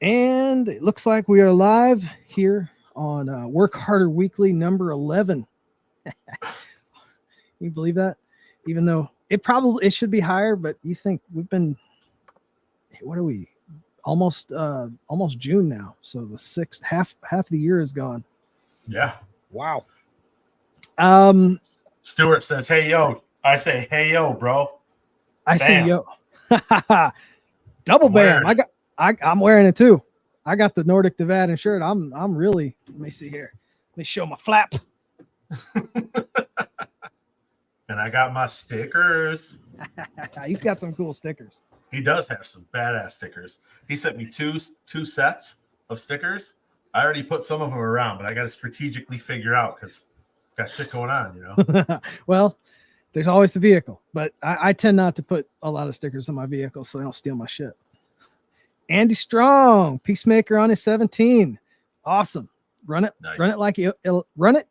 And it looks like we are live here on Work Harder Weekly number 11. Can you believe that? Even though it should be higher, but you think we've been, what are we? Almost June now. So the sixth half of the year is gone. Yeah. Wow. Stuart says, "Hey yo." I say, "Hey yo, bro." I say yo. Double I'm bam. I'm wearing it too. I got the Nordic Nevada shirt. I'm really, let me see here. Let me show my flap. And I got my stickers. He's got some cool stickers. He does have some badass stickers. He sent me two sets of stickers. I already put some of them around, but I got to strategically figure out because got shit going on, you know. Well, there's always the vehicle, but I tend not to put a lot of stickers on my vehicle so they don't steal my shit. Andy Strong, Peacemaker on his 17. Awesome. Run it. Nice. Run it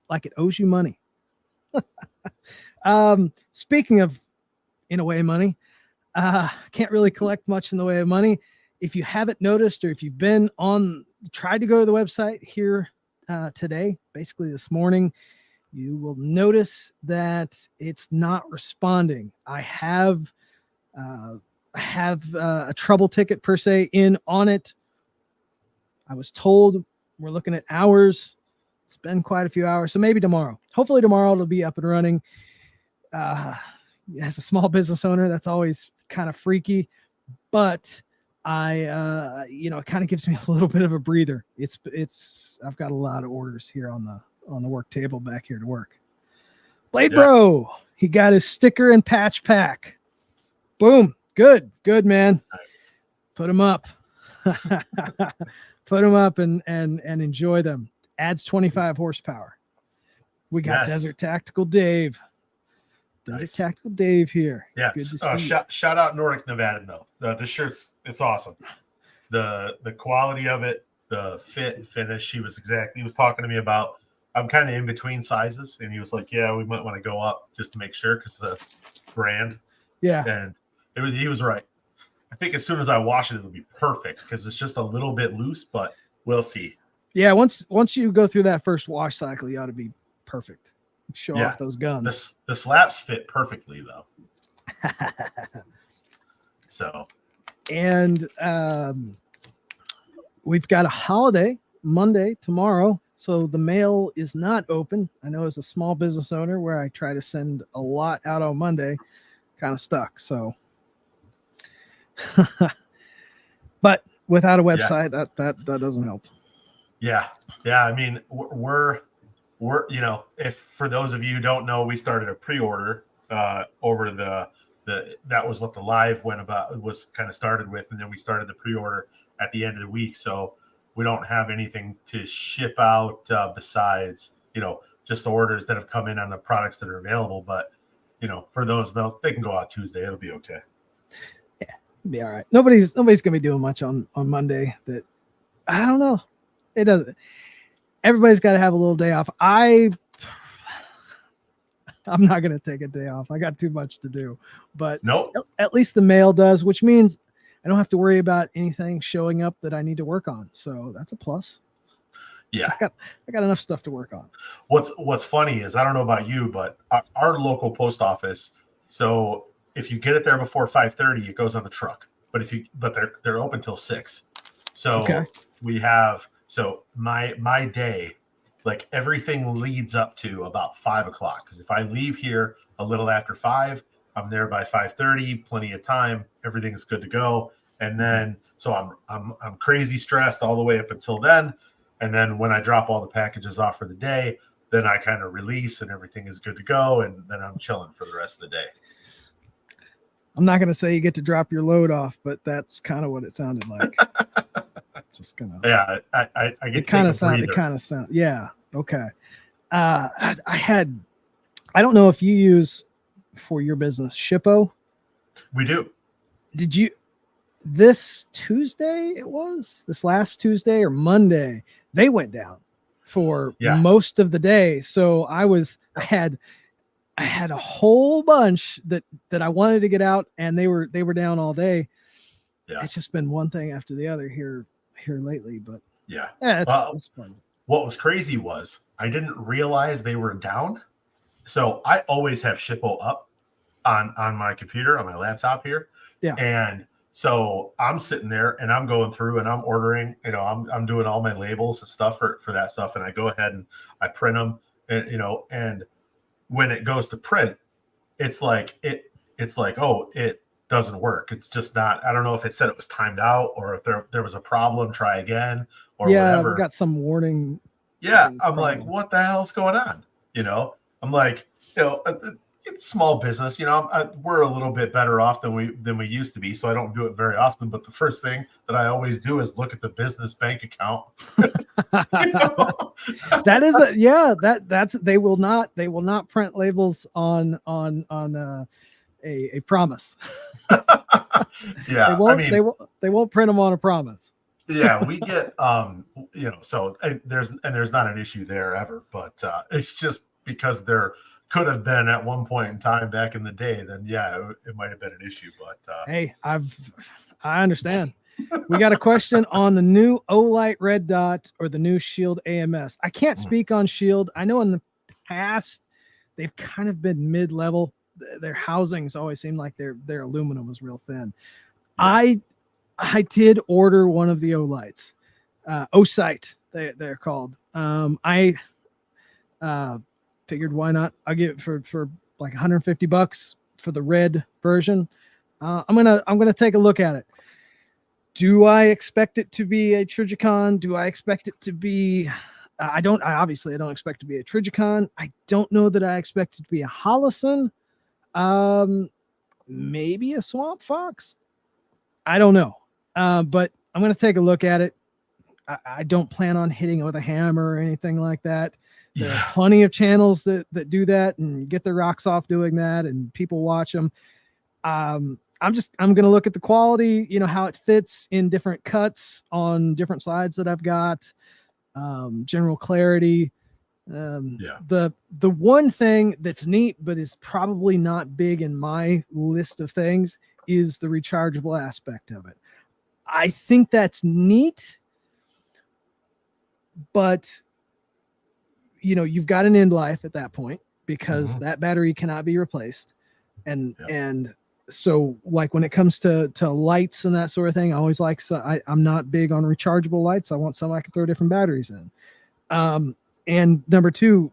like it owes you money. Speaking of, in a way, money, can't really collect much in the way of money. If you haven't noticed, or if you've been tried to go to the website here today, basically this morning, you will notice that it's not responding. I have a trouble ticket per se on it. I was told we're looking at hours. It's been quite a few hours, so maybe tomorrow. Hopefully tomorrow it'll be up and running. As a small business owner, that's always kind of freaky, but it kind of gives me a little bit of a breather. I've got a lot of orders here on the work table back here to work. Blade Bro, he got his sticker and patch pack. Boom. Good, man. Nice. Put them up. Put them up and enjoy them. Adds 25 horsepower. We got Desert Tactical Dave. Tactical Dave here. Yeah. Good to see shout out Nordic Nevada though. The shirt's it's awesome. The quality of it, the fit and finish. He was talking to me about. I'm kind of in between sizes, and he was like, "Yeah, we might want to go up just to make sure because the brand." Yeah. And he was right. I think as soon as I wash it, it'll be perfect because it's just a little bit loose, but we'll see. Yeah, once you go through that first wash cycle, you ought to be perfect. Show off those guns. The slaps fit perfectly though. So, and we've got a holiday Monday tomorrow, so the mail is not open. I know as a small business owner where I try to send a lot out on Monday, kind of stuck. So, but without a website, that doesn't help. Yeah. I mean, we're if for those of you who don't know, we started a pre-order over that was what the live was kind of started with, and then we started the pre-order at the end of the week. So we don't have anything to ship out besides just the orders that have come in on the products that are available. But for those they can go out Tuesday. It'll be okay. Yeah, it'll be all right. Nobody's gonna be doing much on Monday. That I don't know. It doesn't. Everybody's got to have a little day off. I'm not going to take a day off. I got too much to do, but nope. At least the mail does, which means I don't have to worry about anything showing up that I need to work on. So that's a plus. Yeah. I got enough stuff to work on. What's funny is, I don't know about you, but our local post office. So if you get it there before 5:30, it goes on the truck, but they're open till 6. So we have, so my day, like everything leads up to about 5 o'clock. Because if I leave here a little after 5, I'm there by 5:30, plenty of time. Everything's good to go. And then, so I'm crazy stressed all the way up until then. And then when I drop all the packages off for the day, then I kind of release and everything is good to go. And then I'm chilling for the rest of the day. I'm not going to say you get to drop your load off, but that's kind of what it sounded like. Just gonna. Yeah, I get it kind of sound. It kind of sound. Yeah. Okay. I don't know if you use for your business Shippo. We do. Did you? This Tuesday it was. This last Tuesday or Monday they went down for most of the day. So I had a whole bunch that I wanted to get out, and they were down all day. Yeah. It's just been one thing after the other here here lately, but Yeah. yeah, Well, that's part of it. what was crazy was I didn't realize they were down. So I always have Shippo up on my computer, on my laptop here. Yeah. And so I'm sitting there and I'm going through and I'm ordering, I'm doing all my labels and stuff for that stuff. And I go ahead and I print them and, and when it goes to print, it's like, oh, it doesn't work. It's just not, I don't know if it said it was timed out or if there was a problem, try again or Yeah, whatever. we got some warning. Yeah. I'm like, what the hell's going on? I'm like, it's small business, we're a little bit better off than we used to be. So I don't do it very often. But the first thing that I always do is look at the business bank account. That is that's they will not print labels on a promise. Yeah. They won't print them on a promise. Yeah, we get so there's not an issue there ever, but it's just because there could have been at one point in time back in the day, then yeah, it might have been an issue. But hey, I understand. We got a question on the new Olight Red Dot or the new Shield AMS. I can't speak on Shield. I know in the past they've kind of been mid-level. Their housings always seemed like their aluminum was real thin. Yeah. I did order one of the Olights, Osight they're called. I figured why not? I'll get it for like $150 for the red version. I'm gonna take a look at it. Do I expect it to be a Trijicon? Do I expect it to be? I obviously don't expect it to be a Trijicon. I don't know that I expect it to be a Holosun. Maybe a Swamp Fox. I don't know. But I'm going to take a look at it. I don't plan on hitting it with a hammer or anything like that. There are plenty of channels that do that and get their rocks off doing that, and people watch them. I'm going to look at the quality, how it fits in different cuts on different slides that I've got, general clarity. The one thing that's neat, but is probably not big in my list of things, is the rechargeable aspect of it. I think that's neat, but you've got an end life at that point because that battery cannot be replaced. And so like when it comes to lights and that sort of thing, I always like, I'm not big on rechargeable lights. I want some I can throw different batteries in. And number two,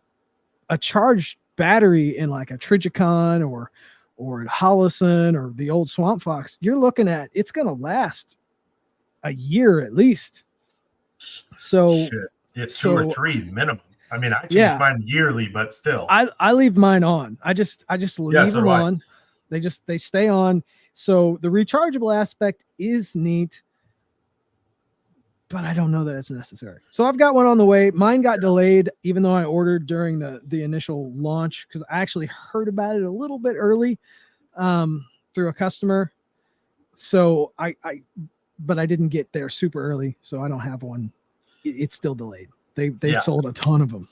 a charged battery in like a Trijicon or a Holosun or the old Swamp Fox, you're looking at, it's going to last a year at least. So it's 2 or 3 minimum. I mean, I change mine yearly, but still, I leave mine on. I just leave them on. They stay on. So the rechargeable aspect is neat, but I don't know that it's necessary. So I've got one on the way. Mine got delayed, even though I ordered during the initial launch, because I actually heard about it a little bit early through a customer. So but I didn't get there super early, so I don't have one. It's still delayed. They sold a ton of them.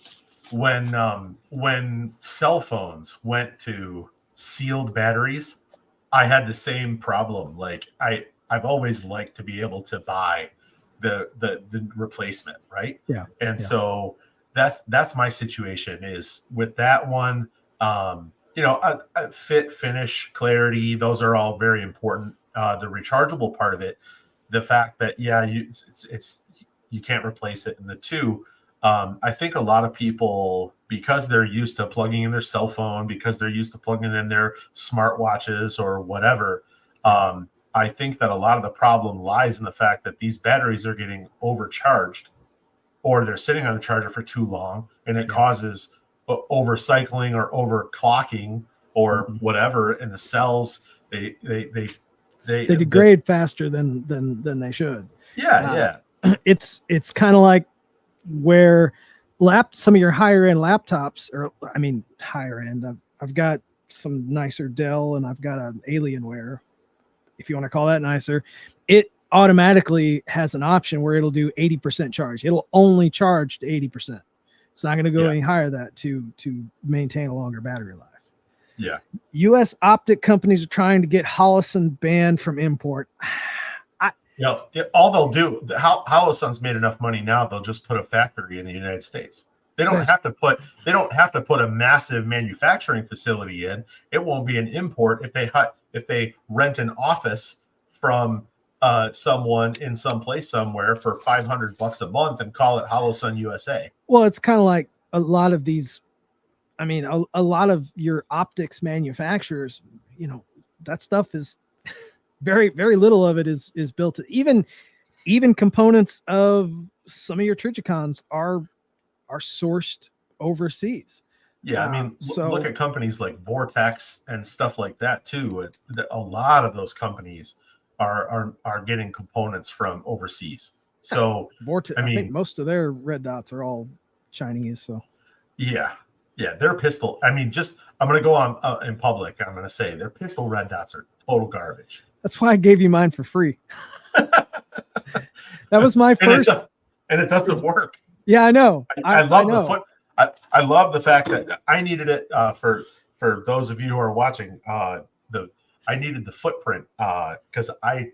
When cell phones went to sealed batteries, I had the same problem. Like I've always liked to be able to buy the replacement, right? Yeah. And so that's my situation is with that one. Fit, finish, clarity, those are all very important. The rechargeable part of it, the fact that you can't replace it. And the two, I think a lot of people, because they're used to plugging in their cell phone, because they're used to plugging in their smartwatches or whatever, I think that a lot of the problem lies in the fact that these batteries are getting overcharged, or they're sitting on the charger for too long, and it causes overcycling or overclocking or whatever. And the cells, they degrade faster than they should. It's kind of like where some of your higher end laptops, or I mean higher end. I've got some nicer Dell, and I've got an Alienware, if you want to call that nicer. It automatically has an option where it'll do 80% charge. It'll only charge to 80%. It's not going to go any higher than that to maintain a longer battery life. Yeah. U.S. optic companies are trying to get Holosun banned from import. all they'll do, Holosun's made enough money now, they'll just put a factory in the United States. They don't have to put a massive manufacturing facility in. It won't be an import if they rent an office from someone in some place somewhere for $500 a month and call it Holosun USA. Well, it's kind of like a lot of these. I mean, a lot of your optics manufacturers, that stuff is very, very little of it is built. Even components of some of your Trijicons are sourced overseas. Yeah, I mean, look at companies like Vortex and stuff like that too. A lot of those companies are getting components from overseas. So Vortex, I think most of their red dots are all Chinese. So yeah, their pistol. I mean, I'm going to go on in public. I'm going to say their pistol red dots are total garbage. That's why I gave you mine for free. That was my first, and it doesn't work. Yeah, I know. I love the foot. I love the fact that I needed it for those of you who are watching. I needed the footprint because I've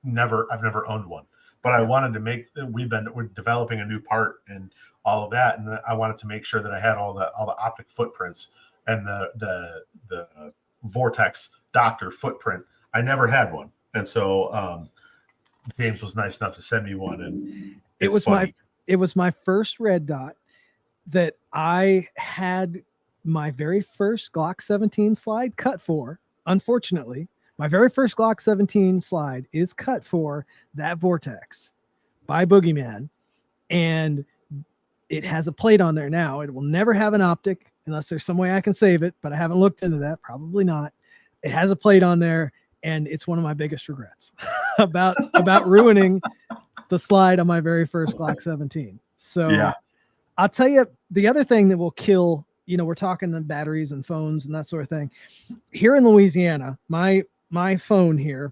never owned one, but I wanted to make. We're developing a new part and all of that, and I wanted to make sure that I had all the optic footprints and the Vortex Doctor footprint. I never had one, and so James was nice enough to send me one, and it was my first red dot that I had my very first Glock 17 slide cut for. Unfortunately, my very first Glock 17 slide is cut for that Vortex by Boogeyman, and it has a plate on there now. It will never have an optic unless there's some way I can save it, but I haven't looked into that. Probably not. It has a plate on there, and it's one of my biggest regrets about ruining the slide on my very first Glock 17. So yeah. I'll tell you the other thing that will kill, we're talking the batteries and phones and that sort of thing. Here in Louisiana, my phone here,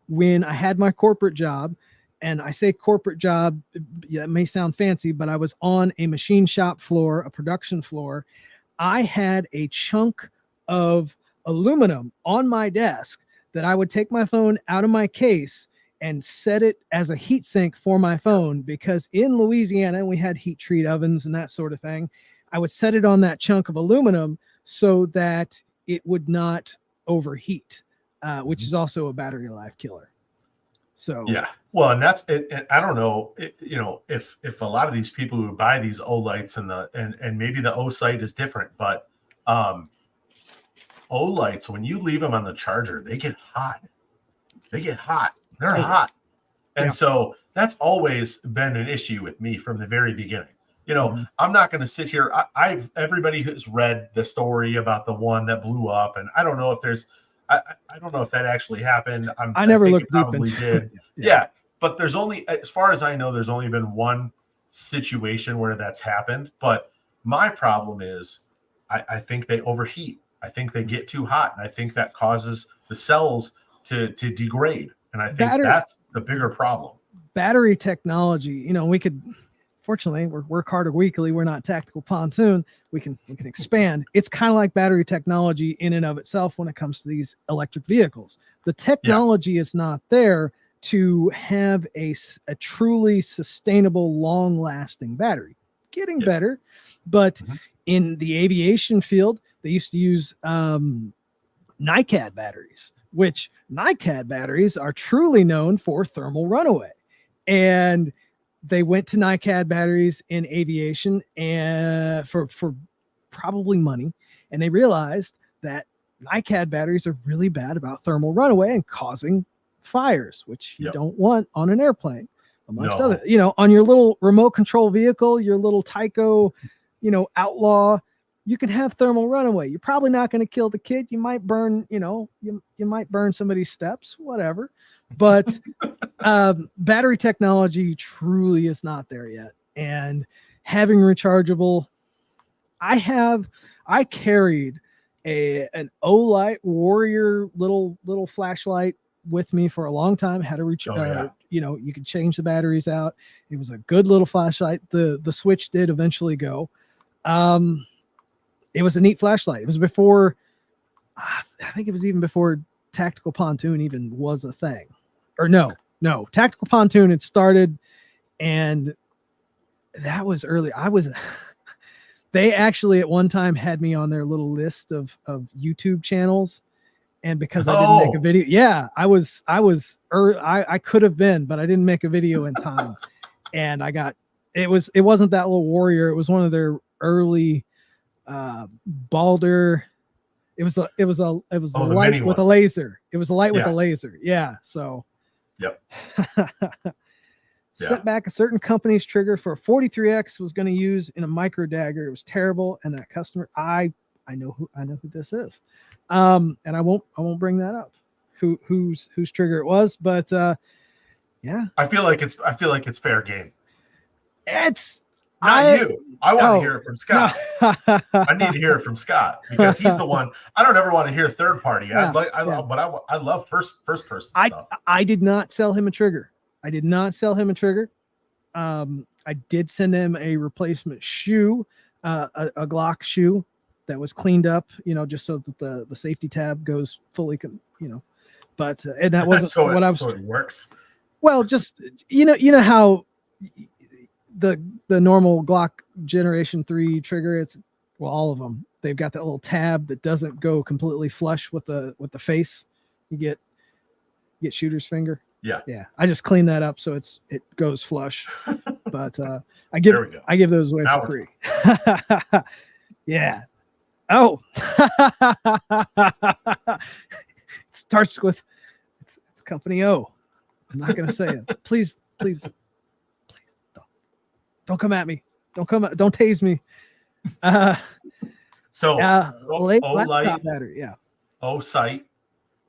when I had my corporate job, and I say corporate job, it may sound fancy, but I was on a machine shop floor, a production floor. I had a chunk of aluminum on my desk that I would take my phone out of my case and set it as a heat sink for my phone, because in Louisiana, we had heat treat ovens and that sort of thing. I would set it on that chunk of aluminum so that it would not overheat, which is also a battery life killer. So yeah, well, and that's it. And I don't know, if a lot of these people who buy these O lights and maybe the O sight is different, but O lights, when you leave them on the charger, they get hot. They're hot. And so that's always been an issue with me from the very beginning. I'm not going to sit here. Everybody who's read the story about the one that blew up, and I don't know if I don't know if that actually happened. I never looked deep into it. Yeah. But there's only, as far as I know, there's only been one situation where that's happened. But my problem is I think they overheat. I think they get too hot. And I think that causes the cells to degrade. And I think that's the bigger problem. Battery technology, we could, fortunately, we're Work Harder Weekly. We're not Tactical Pontoon. We can expand. It's kind of like battery technology in and of itself when it comes to these electric vehicles. The technology is not there to have a truly sustainable, long-lasting battery. Getting better, but in the aviation field, they used to use NiCad batteries, which NiCad batteries are truly known for thermal runaway. And they went to NiCad batteries in aviation and for probably money. And they realized that NiCad batteries are really bad about thermal runaway and causing fires, which you don't want on an airplane, amongst other, on your little remote control vehicle, your little Tyco, Outlaw, you can have thermal runaway. You're probably not going to kill the kid. You might burn, you might burn somebody's steps, whatever. But battery technology truly is not there yet. And having rechargeable, I carried an Olight Warrior little flashlight with me for a long time. Had a you could change the batteries out. It was a good little flashlight. The switch did eventually go. It was a neat flashlight. It was before, I think it was even before Tactical Pontoon even was a thing. Or no, No, Tactical Pontoon had started, and that was early. They actually at one time had me on their little list of YouTube channels. And because I didn't make a video, I could have been, but I didn't make a video in time. And it wasn't that little Warrior. It was one of their early Balder. It was the light with a laser. It was a light with a laser. Yeah. So yep. Sent back a certain company's trigger for a 43X was going to use in a micro dagger. It was terrible. And that customer, I know who this is. And I won't bring that up whose trigger it was, but yeah. I feel like it's fair game. It's not you. I want to hear it from Scott. No. I need to hear it from Scott because he's the one. I don't ever want to hear third party. Yeah, I love first person stuff. I did not sell him a trigger. I did send him a replacement shoe, a Glock shoe that was cleaned up, just so that the safety tab goes fully, but and that wasn't what I was. So it works. Well, just you know how the normal Glock Generation 3 trigger, all of them, they've got that little tab that doesn't go completely flush with the face. You get shooter's finger. Yeah. I just cleaned that up so it goes flush. But I give those away for free. Yeah. Oh. It starts with it's company O. I'm not gonna say it. Please don't come at me. Don't tase me. Light battery, yeah. sight.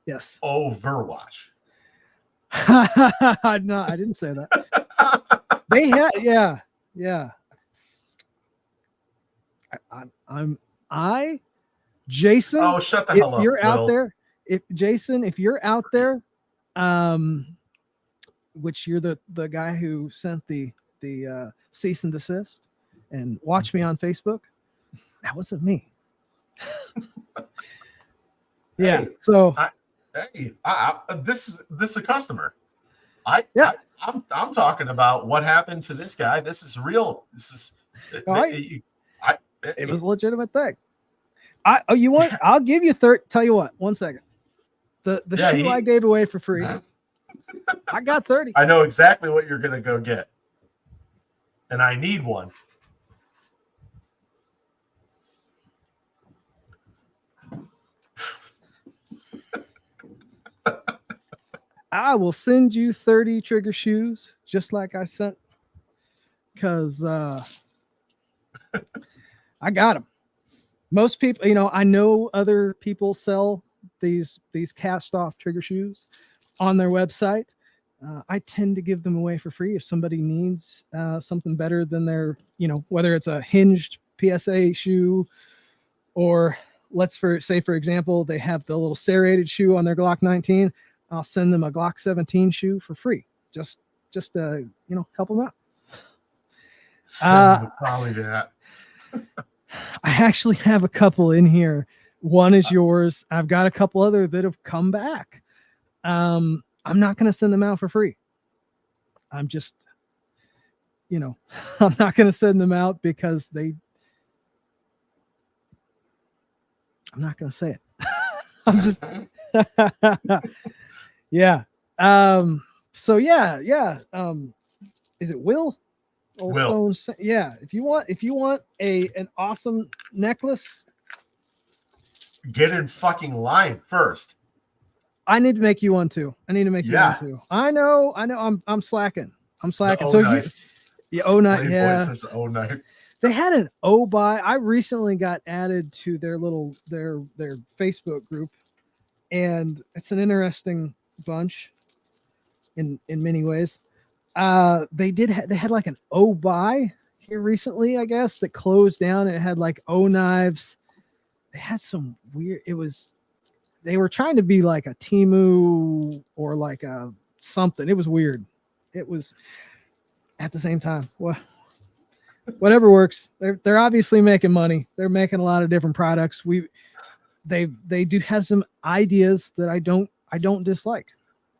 Yes. Overwatch. No, I didn't say that. They had, yeah. Jason. Oh, shut the hell up. If you're out there, if you're out there, which you're the guy who sent the cease and desist and watch me on Facebook, that wasn't me. Yeah. So. This is a customer. I'm talking about what happened to this guy. This is real. This is it was a legitimate thing. I'll give you 30. Tell you what, 1 second. The shoe I gave away for free. I got 30. I know exactly what you're gonna go get, and I need one. I will send you 30 trigger shoes, just like I sent, because I got them. Most people, I know other people sell these cast off trigger shoes on their website. I tend to give them away for free if somebody needs something better than their, whether it's a hinged PSA shoe, or for example, they have the little serrated shoe on their Glock 19. I'll send them a Glock 17 shoe for free. Just to, help them out. Probably that. I actually have a couple in here. One is yours. I've got a couple other that have come back. I'm not going to send them out for free. I'm just, I'm not going to send them out because I'm not going to say it. I'm just, yeah. So yeah. Is it Will? Will. Stone, yeah. If you want an awesome necklace, get in fucking line first. I need to make you one too. One too. I know. I'm slacking. So O-Knife. Yeah. O-Knife. They had an O-Buy. I recently got added to their Facebook group, and it's an interesting bunch in many ways. They had like an O-Buy here recently, I guess, that closed down, and it had like O-Knives. They had some weird, they were trying to be like a Temu or like a something. It was weird. It was at the same time. Well, whatever works. They're obviously making money. They're making a lot of different products. They do have some ideas that I don't dislike.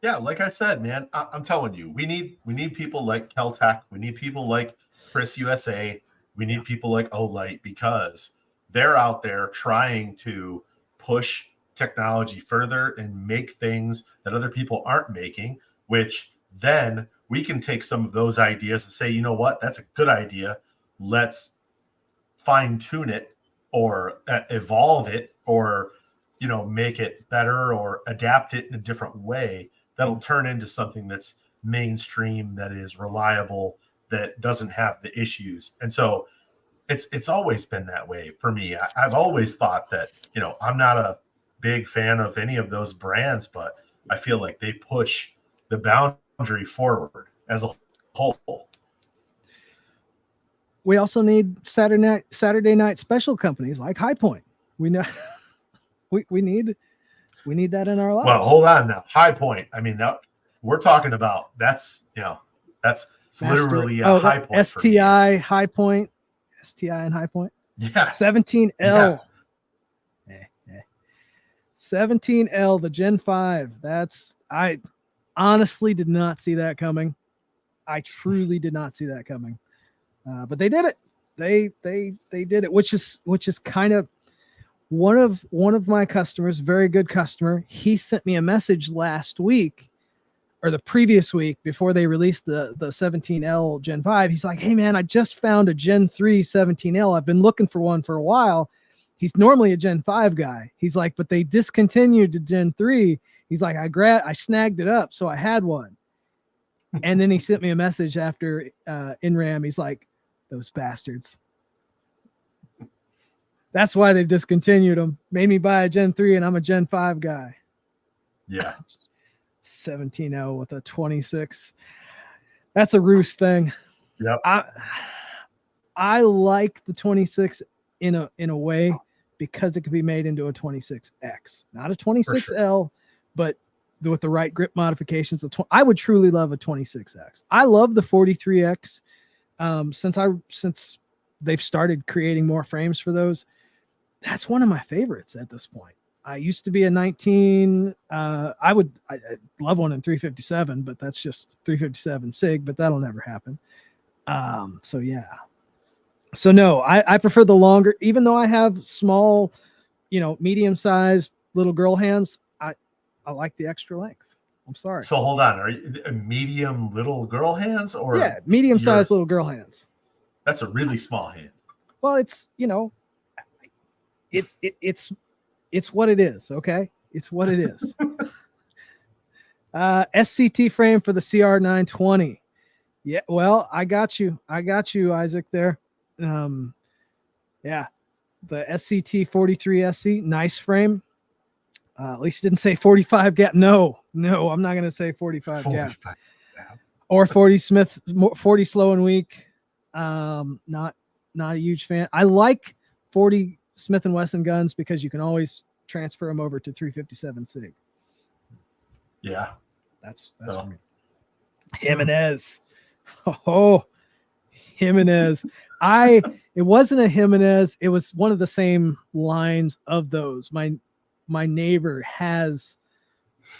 Yeah, like I said, man, I'm telling you, we need people like Keltec, we need people like Chris USA, we need people like Olight, because they're out there trying to push technology further and make things that other people aren't making, which then we can take some of those ideas and say, you know what, that's a good idea. Let's fine tune it or evolve it, or make it better or adapt it in a different way that'll turn into something that's mainstream, that is reliable, that doesn't have the issues. And so it's always been that way for me. I've always thought that, I'm not a big fan of any of those brands, but I feel like they push the boundary forward as a whole. We also need Saturday night special companies like High Point. We know we need that in our lives. Well, hold on now. High Point. I mean, that we're talking about, that's literally a High Point. STI High Point, STI and High Point. Yeah. 17L. Yeah. 17L, the Gen 5. I honestly did not see that coming. I truly did not see that coming. But they did it. They did it, which is kind of one of my customers, very good customer. He sent me a message last week or the previous week before they released the 17L Gen 5. He's like, hey man, I just found a Gen 3 17L. I've been looking for one for a while. He's normally a Gen 5 guy. He's like, but they discontinued the Gen 3. He's like, I snagged it up, so I had one. And then he sent me a message after NRAM. He's like, those bastards. That's why they discontinued them. Made me buy a Gen 3 and I'm a Gen 5 guy. Yeah. 17L with a 26. That's a roost thing. Yep. I like the 26 in a way because it could be made into a 26X. Not a 26L, sure, but with the right grip modifications. I would truly love a 26X. I love the 43X. Since they've started creating more frames for those, that's one of my favorites at this point. I used to be a 19. I love one in 357, but that's just 357 SIG, but that'll never happen. So yeah. So no, I prefer the longer, even though I have small, medium-sized little girl hands. I like the extra length. I'm sorry. So hold on. Are you medium little girl hands, or medium-sized little girl hands? That's a really small hand. Well, it's it's what it is. Okay, it's what it is. SCT frame for the CR920. Yeah, well, I got you, Isaac. There, yeah, the SCT 43 SC, nice frame. At least didn't say 45 gap. No, I'm not gonna say 45 gap. Or 40 Smith, 40 slow and weak. Not a huge fan. I like 40 Smith & Wesson guns because you can always transfer them over to 357 SIG. Yeah, that's for me. Jimenez. Oh, Jimenez. It wasn't a Jimenez. It was one of the same lines of those. My neighbor has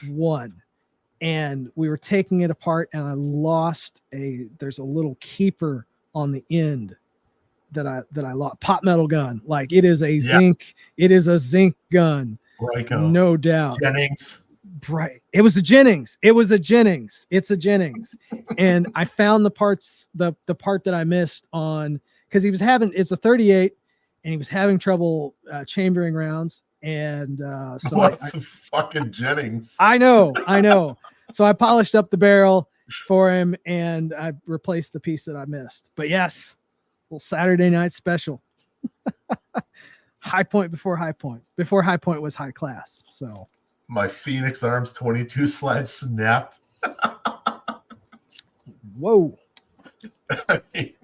one, and we were taking it apart, and I lost there's a little keeper on the end that I lost. Pot metal gun. Like it is a zinc. It is a zinc gun. Ryko. No doubt. Jennings. Right. It was a Jennings. It's a Jennings. And I found the parts, the part that I missed on, because it's a 38 and he was having trouble chambering rounds. And so what's a fucking Jennings? I know. So I polished up the barrel for him and I replaced the piece that I missed. But yes, little Saturday night special. High Point before High Point. Before High Point was high class. So my Phoenix Arms 22 slide snapped. Whoa. It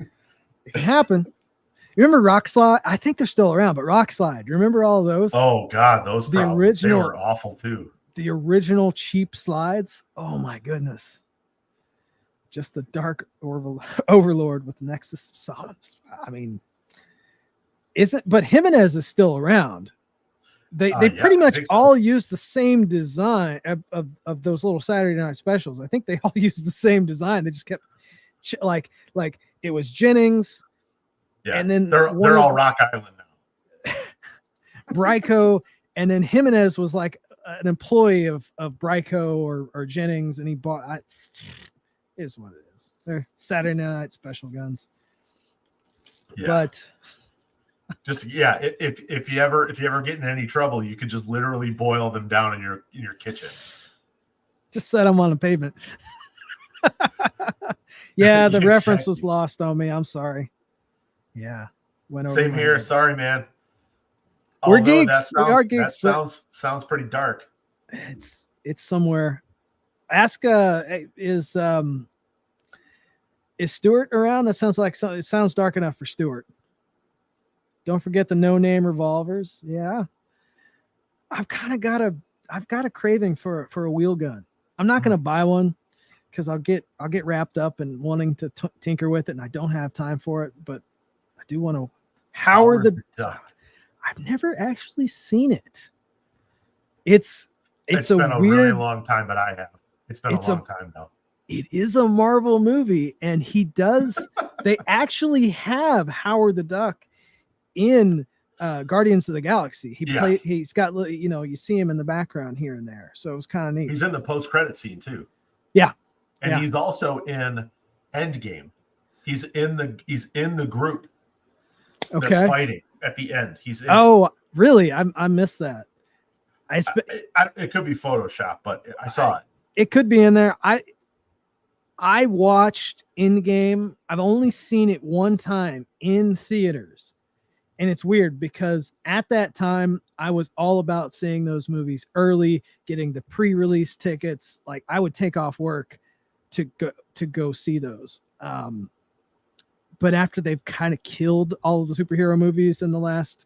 can happen. You remember Rock Slide? I think they're still around, but Rock Slide. You remember all of those? Oh God, those the original, they were awful too. The original cheap slides. Oh my goodness. Just the dark overlord with Nexus Psalms. I mean, but Jimenez is still around. They Yeah, pretty I much think so. all use the same design of those little Saturday night specials. I think they all use the same design. They just kept like it was Jennings, Yeah, and then they're all Rock Island now. Bryco, and then Jimenez was like an employee of Bryco or Jennings, and he bought. Is what it is. They're Saturday night special guns. Yeah. But just if you ever get in any trouble, you could just literally boil them down in your kitchen. Just set them on the pavement. Yeah, the Exactly. reference was lost on me. I'm sorry. Yeah, went over. Same here. Head. Sorry, man. We're geeks. We are geeks. That sounds pretty dark. It's somewhere. Ask is Stuart around? That sounds like it sounds dark enough for Stuart. Don't forget the no-name revolvers. Yeah, I've got a craving for a wheel gun. I'm not going to buy one because I'll get wrapped up in wanting to tinker with it, and I don't have time for it. But I do want to. Howard the Duck. I've never actually seen it. It's been a really long time, but I have. It's been a long time now. It is a Marvel movie, and he does. They actually have Howard the Duck in Guardians of the Galaxy. He's got, you see him in the background here and there. So it was kind of neat. He's in the post-credit scene too. Yeah. And he's also in Endgame. He's in the group that's fighting at the end. He's in really? I missed that. It could be Photoshop, but I saw it. It could be in there. I watched Endgame. I've only seen it one time in theaters. And it's weird because at that time I was all about seeing those movies early, getting the pre-release tickets. Like I would take off work to go see those. But after they've kind of killed all of the superhero movies in the last,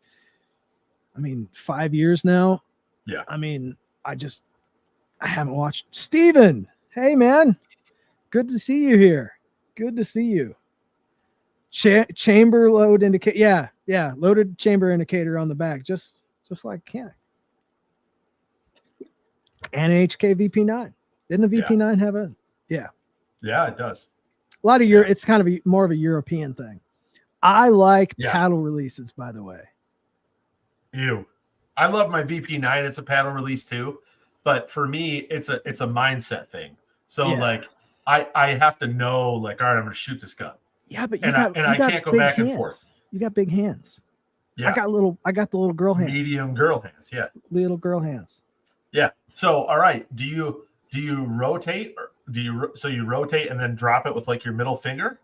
5 years now. Yeah. I haven't watched. Steven, hey man, good to see you here. Good to see you. Chamber load indicator. Yeah, loaded chamber indicator on the back, just like Canik. And HK VP9. Didn't the VP9 have a? Yeah. Yeah, it does. A lot of it's kind of more of a European thing. I like paddle releases, by the way. Ew. I love my VP9. It's a paddle release too, but for me, it's a mindset thing. So like, I have to know, like, all right, I'm going to shoot this gun. Yeah, but I can't go back and forth. You got big hands. Yeah, I got the little girl hands. Medium girl hands. Yeah, little girl hands. Yeah. So all right, do you rotate, or you rotate and then drop it with like your middle finger?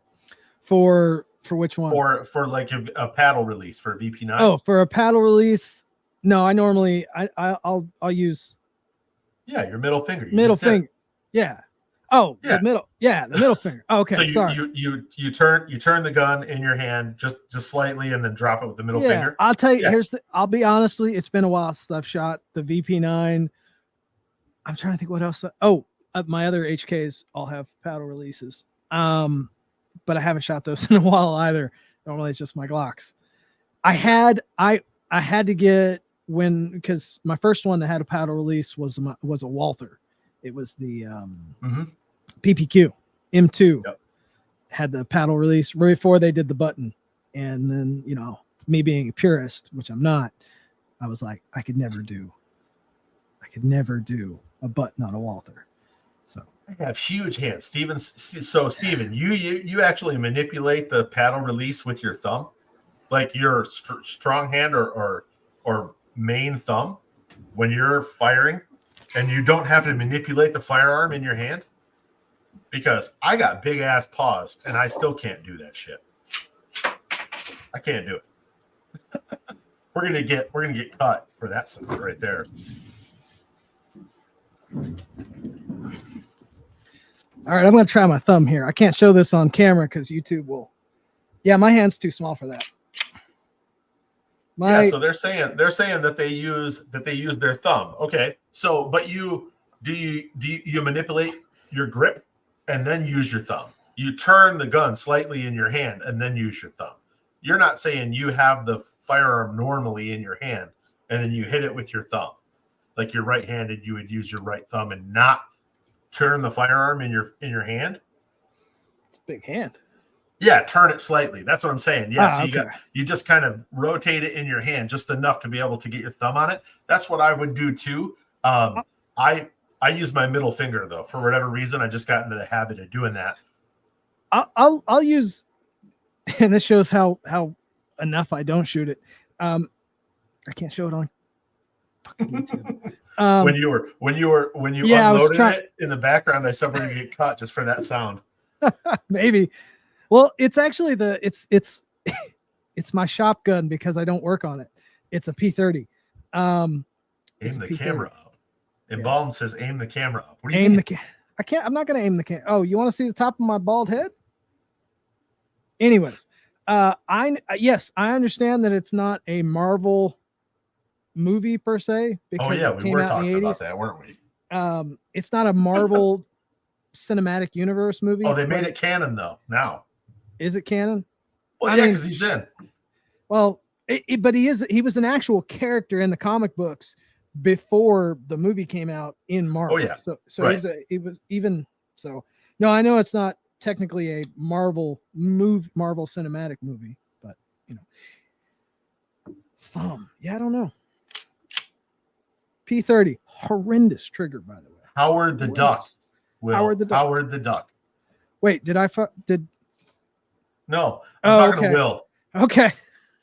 For which one? For like a paddle release for VP9. Oh, for a paddle release. No, I normally I'll use your middle finger. Middle finger. Yeah. Oh, yeah. The middle finger. Oh, okay. So sorry. You turn the gun in your hand just slightly and then drop it with the middle finger. I'll tell you, I'll be honest with you, it's been a while since I've shot the VP9. I'm trying to think what else. My other HKs all have paddle releases. But I haven't shot those in a while either. Normally it's just my Glocks. I had to get because my first one that had a paddle release was a Walther. It was the PPQ M2. Yep. Had the paddle release right before they did the button. And then, me being a purist, which I'm not, I was like, I could never do a button on a Walther. So I have huge hands, Steven. So Steven, you actually manipulate the paddle release with your thumb, like your strong hand or main thumb when you're firing, and you don't have to manipulate the firearm in your hand. Because I got big ass paws and I still can't do that shit. I can't do it. We're gonna get cut for that stuff right there. All right, I'm gonna try my thumb here. I can't show this on camera because YouTube will. Yeah, my hand's too small for that. So they're saying that they use their thumb. Okay, so but you manipulate your grip and then use your thumb. You turn the gun slightly in your hand and then use your thumb. You're not saying you have the firearm normally in your hand and then you hit it with your thumb. Like you're right-handed, you would use your right thumb and not turn the firearm in your hand. It's a big hand. Yeah, turn it slightly. That's what I'm saying. Yeah, so okay. you just kind of rotate it in your hand just enough to be able to get your thumb on it. That's what I would do too. I use my middle finger though. For whatever reason, I just got into the habit of doing that. I'll use, and this shows how enough I don't shoot it. I can't show it on fucking YouTube. When you unloaded it in the background, I said we're gonna get cut just for that sound. Maybe. Well, it's actually it's my shotgun because I don't work on it. It's a P30. Aim the camera up. And Baldwin says aim the camera up. What do you aim mean? I can't. I'm not gonna aim the camera. Oh, you want to see the top of my bald head? Anyways, yes, I understand that it's not a Marvel movie per se because it came out in the 80s. About that, weren't we? It's not a Marvel cinematic universe movie. Oh, they made it canon though. Now, is it canon? Well, yeah, because he's in. Well, but he was an actual character in the comic books before the movie came out in Marvel. Oh yeah. So right. it was even so. No, I know it's not technically a Marvel cinematic movie, but thumb. Yeah, I don't know. P30, horrendous trigger, by the way. Howard the Duck. Howard the Duck. Wait, did? No, I'm talking okay. to Will. Okay.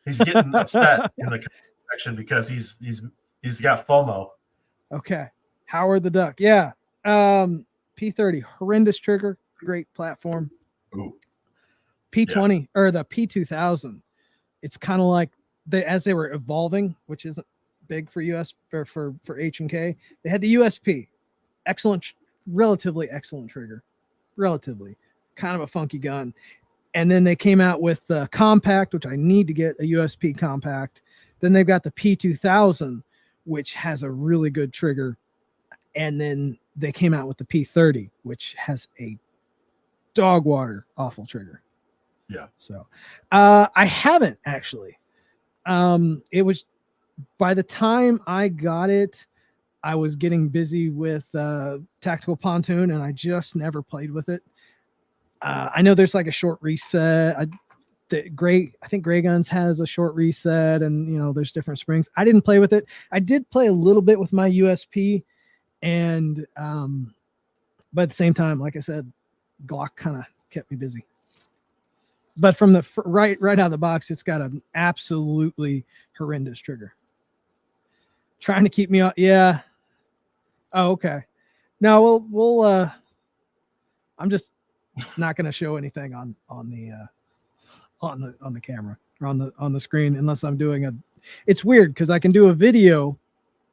He's getting upset in the section because he's got FOMO. Okay. Howard the Duck. Yeah. P30, horrendous trigger, great platform. Ooh. P20 or the P2000. It's kind of like as they were evolving, which isn't big for US or for H&K. They had the USP. Excellent, relatively excellent trigger. Relatively. Kind of a funky gun. And then they came out with the compact, which I need to get a USP compact. Then they've got the P2000, which has a really good trigger. And then they came out with the P30, which has a dog water awful trigger. Yeah. So I haven't actually. It was by the time I got it, I was getting busy with Tactical Pontoon, and I just never played with it. I know there's like a short reset. I think Gray Guns has a short reset, and there's different springs. I didn't play with it. I did play a little bit with my USP, and but at the same time, like I said, Glock kind of kept me busy. But from the right out of the box, it's got an absolutely horrendous trigger. Trying to keep me on. Yeah. Oh, okay. No, we'll I'm just not going to show anything on the camera or on the screen unless I'm doing it's weird because I can do a video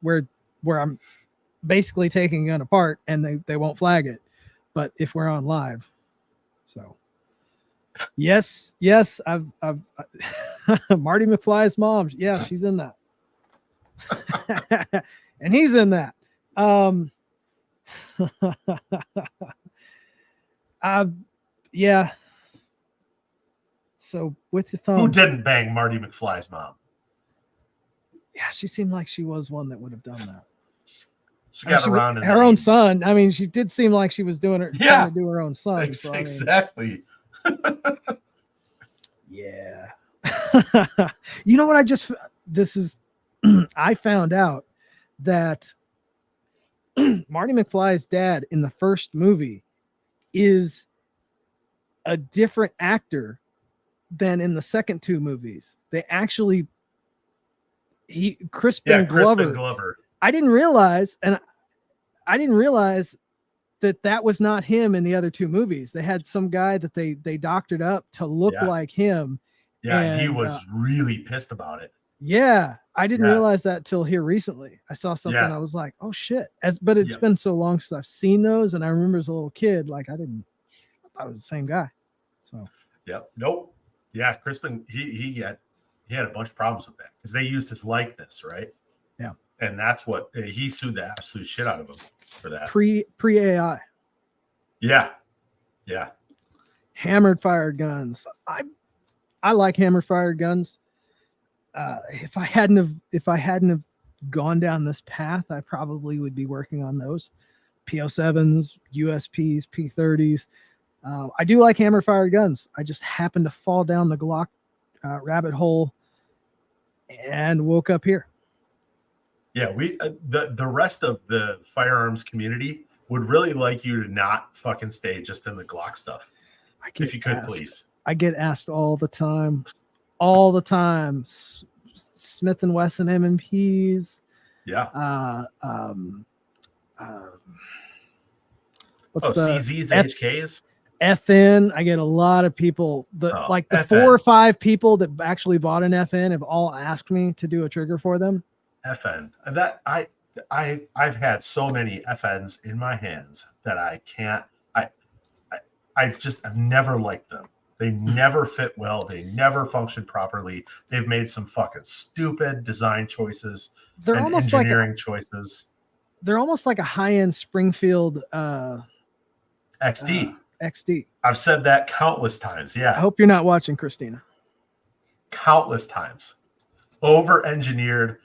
where I'm basically taking a gun apart and they won't flag it. But if we're on live, so yes, I've Marty McFly's mom. Yeah, she's in that. And he's in that. Yeah. So with your thumb. Who didn't bang Marty McFly's mom? Yeah, she seemed like she was one that would have done that. She got around in her own son. I mean, she did seem like she was trying to do her own son. Exactly. Yeah. You know what? I found out that Marty McFly's dad in the first movie is a different actor than in the second two movies. They actually Crispin Glover. I didn't realize that was not him in the other two movies. They had some guy that they doctored up to look like him. Yeah, and he was really pissed about it. Yeah, I didn't realize that till here recently. I saw something, I was like, "Oh shit!" But it's been so long since I've seen those, and I remember as a little kid, I thought it was the same guy. So, nope, Crispin, he had a bunch of problems with that because they used his likeness, right? Yeah, and that's what he sued the absolute shit out of him for that. Pre AI. Yeah. Hammered fired guns. I like hammer fired guns. If I hadn't have gone down this path, I probably would be working on those PO7s, USPs, P30s. I do like hammer fired guns. I just happened to fall down the Glock rabbit hole and woke up here. Yeah, we the rest of the firearms community would really like you to not fucking stay just in the Glock stuff. If you could, please. I get asked all the time. All the time. Smith & Wesson M&Ps. Yeah. What's the CZs, HKs? FN. I get a lot of people. The FN. 4 or 5 people that actually bought an FN have all asked me to do a trigger for them. FN. And that I've had so many FNs in my hands that I can't. I've never liked them. They never fit well. They never function properly. They've made some fucking stupid design choices. They're and almost engineering choices. They're almost like a high-end Springfield XD. XD. I've said that countless times. Yeah. I hope you're not watching, Christina. Countless times. Over-engineered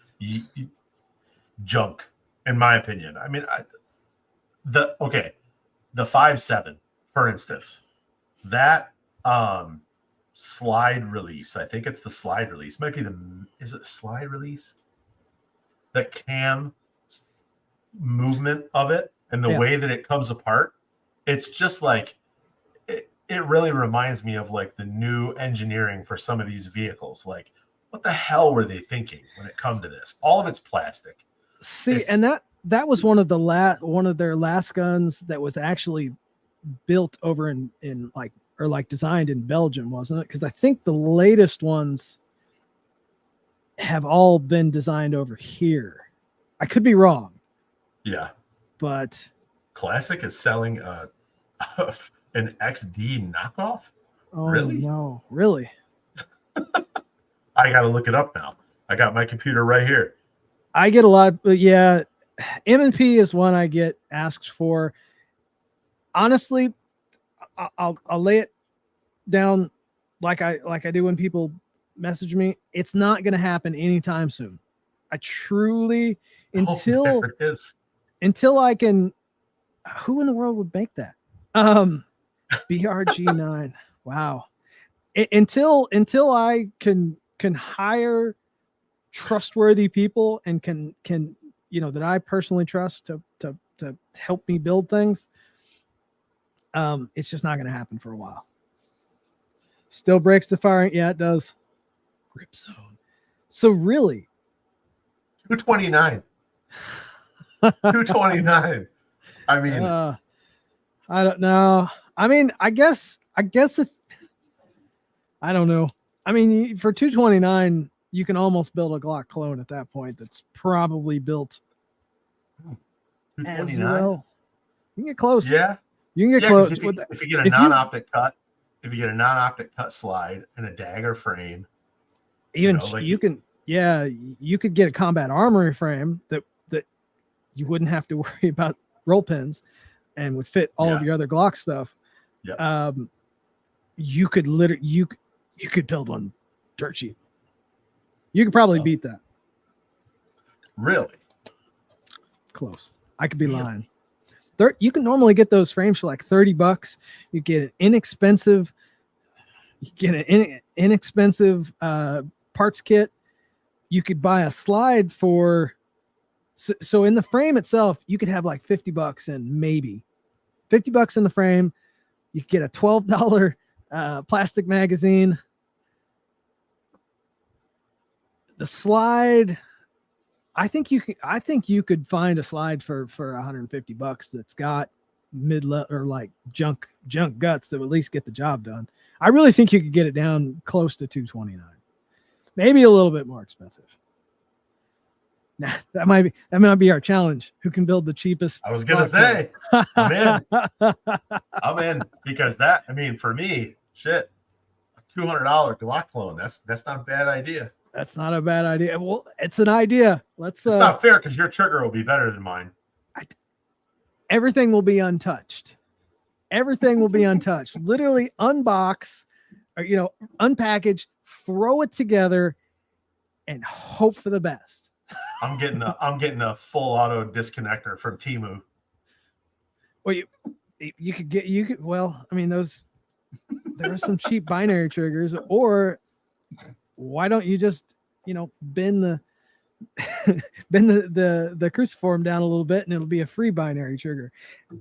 junk, in my opinion. I mean, the 5.7, for instance, that slide release. I think it's the slide release. Might be is it slide release? The cam movement of it and the way that it comes apart. It's just like it really reminds me of like the new engineering for some of these vehicles. Like, what the hell were they thinking when it comes to this? All of it's plastic. See, and that was one of their last guns that was actually built over in designed in Belgium, wasn't it? Because I think the latest ones have all been designed over here. I could be wrong. Yeah. But Classic is selling an XD knockoff? Oh, really? No, really? I got to look it up now. I got my computer right here. I get a lot of, M&P is one I get asked for. Honestly, I'll lay it down like I do when people message me. It's not going to happen anytime soon. I truly, until I can, who in the world would make that? BRG9. Wow. Until I can hire trustworthy people and can that I personally trust to help me build things, it's just not going to happen for a while. Still breaks the firing. Yeah, it does. Grip zone. So really, 229. 229. I mean, I don't know. I mean, I guess if I don't know. I mean, for 229, you can almost build a Glock clone at that point. That's probably built as well. You can get close. Yeah, you can get close. If you get a non-optic cut, if you get a non-optic cut slide and a dagger frame, even you could get a combat armory frame that you wouldn't have to worry about roll pins and would fit all of your other Glock stuff. Yeah. You could you could build one dirt cheap. You could probably beat that. Really? Close. I could be lying. You can normally get those frames for like $30. You get an inexpensive parts kit. You could buy a slide for so in the frame itself, you could have like $50 and maybe $50 in the frame. You could get a $12 plastic magazine. The slide, I think you could find a slide for $150 that's got mid-level or like junk guts that would at least get the job done. I really think you could get it down close to 229, maybe a little bit more expensive. Nah, that might be our challenge. Who can build the cheapest? I was gonna say, I'm in because that. I mean, for me, shit, a $200 Glock clone. That's not a bad idea. That's not a bad idea. Well, it's an idea. It's not fair because your trigger will be better than mine. Everything will be untouched. Everything will be untouched. Literally unbox or unpackage, throw it together, and hope for the best. I'm getting a full auto disconnector from Temu. Well, well, I mean, there are some cheap binary triggers, or why don't you just, bend the bend the cruciform down a little bit and it'll be a free binary trigger.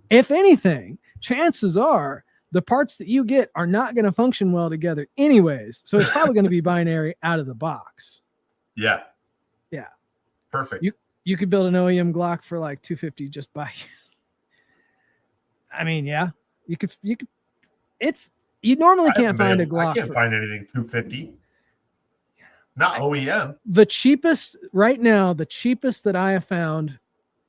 If anything, chances are the parts that you get are not going to function well together anyways. So it's probably going to be binary out of the box. Yeah. Yeah. Perfect. You could build an OEM Glock for like $250 just by. I mean, yeah, you could. You normally can't find a Glock. I can't find anything $250. Not OEM. The cheapest right now, the cheapest that I have found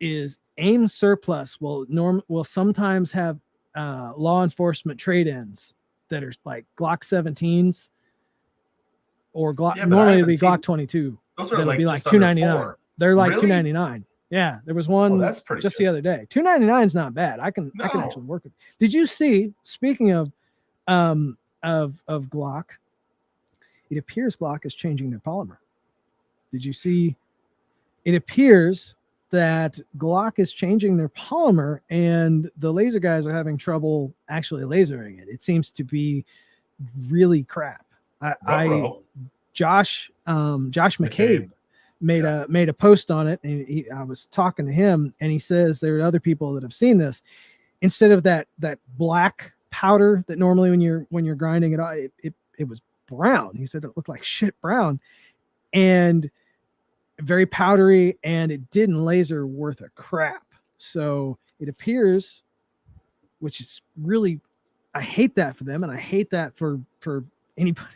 is AIM Surplus. Will sometimes have law enforcement trade-ins that are like Glock 17s or Glock. Normally it'd be Glock 22. Those are like $299. They're like really? $299. Yeah, there was one that's pretty just good. the other day. $299 is not bad. I can actually work with. Did you see? Speaking of Glock, it appears Glock is changing their polymer. Did you see? It appears that Glock is changing their polymer, and the laser guys are having trouble actually lasering it. It seems to be really crap. Josh McCabe made a post on it, and I was talking to him, and he says there are other people that have seen this. Instead of that black powder that normally when you're grinding it was brown. He said it looked like shit brown and very powdery, and it didn't laser worth a crap. So it appears, which is really, I hate that for them, and I hate that for anybody.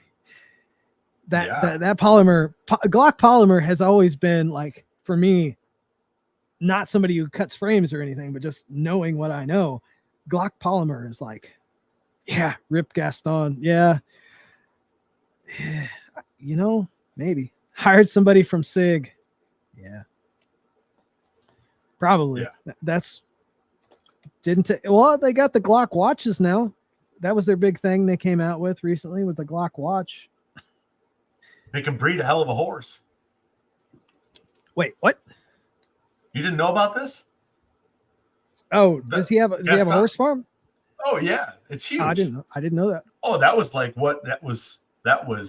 That polymer, Glock polymer, has always been, like, for me, not somebody who cuts frames or anything, but just knowing what I know, Glock polymer is like, yeah, Rip Gaston, yeah, maybe hired somebody from SIG, yeah, probably. Yeah. Well, they got the Glock watches now. That was their big thing they came out with recently, with the Glock watch. They can breed a hell of a horse. Wait, what? You didn't know about this? Oh, does he have a horse farm? Oh yeah, it's huge. I didn't know that. Oh, that was like that was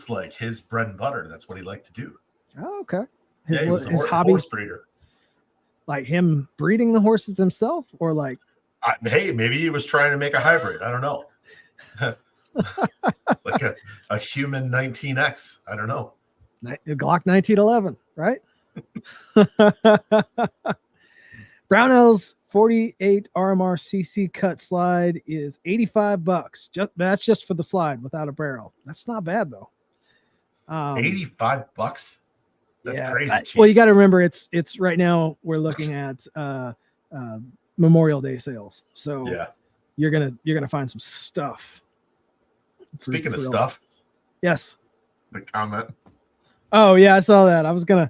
like his bread and butter. That's what he liked to do. Oh, okay. He was his hobby, horse breeder. Like him breeding the horses himself, or like, hey, maybe he was trying to make a hybrid. I don't know. Like a human 19X. I don't know. Glock 1911, right? Brownell's 48 RMR CC cut slide is $85. That's just for the slide without a barrel. That's not bad though. $85. That's crazy cheap. Well, you got to remember it's right now we're looking at Memorial Day sales. So yeah, you're gonna find some stuff. Speaking of stuff, yes. The comment. Oh yeah, I saw that. I was going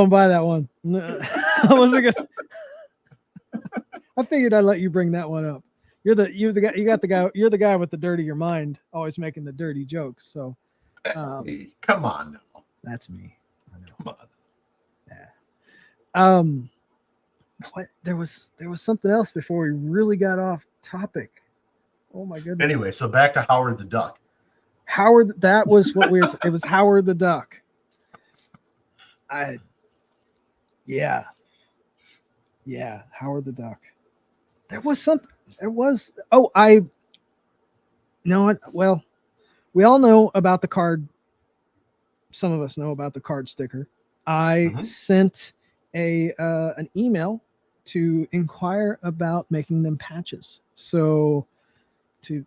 by that one. I wasn't gonna. I figured I'd let you bring that one up. You're the guy. You're the guy with the dirtier mind, always making the dirty jokes. So, hey, come on, now. That's me. I know. Come on. Yeah. What? There was something else before we really got off topic. Oh my goodness. Anyway, so back to Howard the Duck. Howard, that was what we were. It was Howard the Duck. Yeah, Howard the Duck. Well, we all know about the card. Some of us know about the card sticker. I sent an email to inquire about making them patches. So to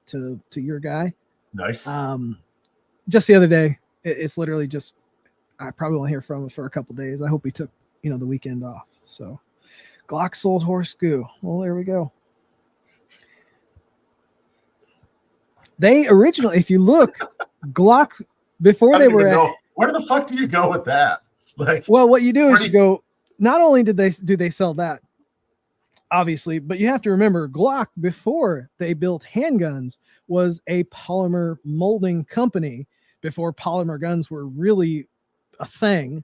your guy. Nice. Just the other day, it's literally just, I probably won't hear from him for a couple days. I hope he took, the weekend off. So Glock sold horse goo. Well, there we go. They originally, if you look, Glock, before they were where the fuck do you go with that? Like, well, what you do is you go, not only do they sell that, obviously, but you have to remember Glock, before they built handguns, was a polymer molding company before polymer guns were really a thing.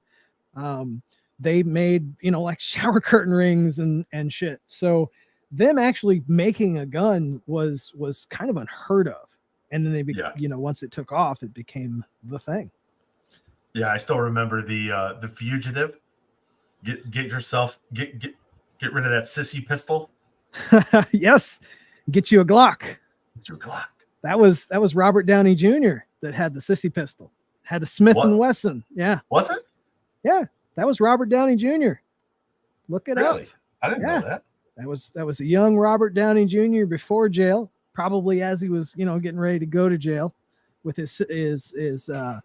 They made, like shower curtain rings and shit. So them actually making a gun was kind of unheard of. And then once it took off, it became the thing. Yeah, I still remember the Fugitive. Get rid of that sissy pistol. Yes, get you a Glock. Get you a Glock. That was Robert Downey Jr. that had the sissy pistol. Had the Smith and Wesson. Yeah. Was it? Yeah, that was Robert Downey Jr. Look it up. I didn't know that. That was a young Robert Downey Jr. before jail, probably as he was, getting ready to go to jail, with his silver